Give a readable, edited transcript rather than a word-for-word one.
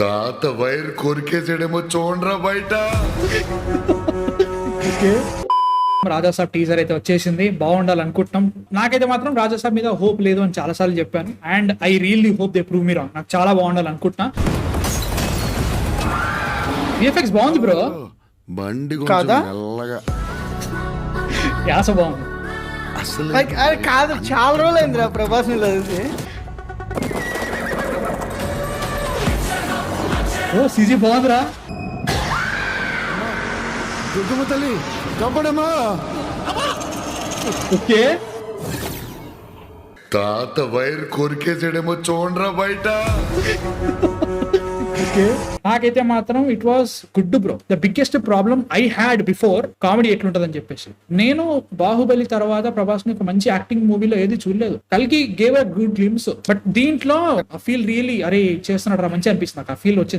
తాత వైర్ కొరికేసాడేమో చూడరా బయట. రాజాసాబ్ టీజర్ అయితే వచ్చేసింది, బాగుండాలి అనుకుంటున్నాం. నాకైతే మాత్రం రాజాసాబ్ మీద హోప్ లేదు అని చాలా సార్లు చెప్పాను, and I really hope they prove me wrong. నాకు చాలా బాగుండాలి అనుకుంటున్నా. విఎఫ్ఎక్స్ బాగుంది బ్రో, బండి కాదా? మెల్లగా యాస బాగుంది అసలు. కాదు, చాలా రోజులు అయిందిరా ప్రభాస్ చూసి. ఓ సిజీ బాగుందిరా. దుర్గమ్మ తల్లి కాపాడమ్మా. ఓకే, తాత వైర్ కొరికేసాడేమో చూడరా బయట. నాకైతే మాత్రం it was good bro. The biggest problem I had before comedy ఎట్లుంటదని చెప్పేసి, నేను బాహుబలి తర్వాత ప్రభాస్ ని ఒక మంచి యాక్టింగ్ మూవీలో ఏది చూడలేదు. కల్కి gave a good glimpse, but దీంట్లో ఫీల్ రియలీ అరే చేస్తున్నాడు రా మంచి అనిపిస్తుంది. నాకు ఆ ఫీల్ వచ్చింది.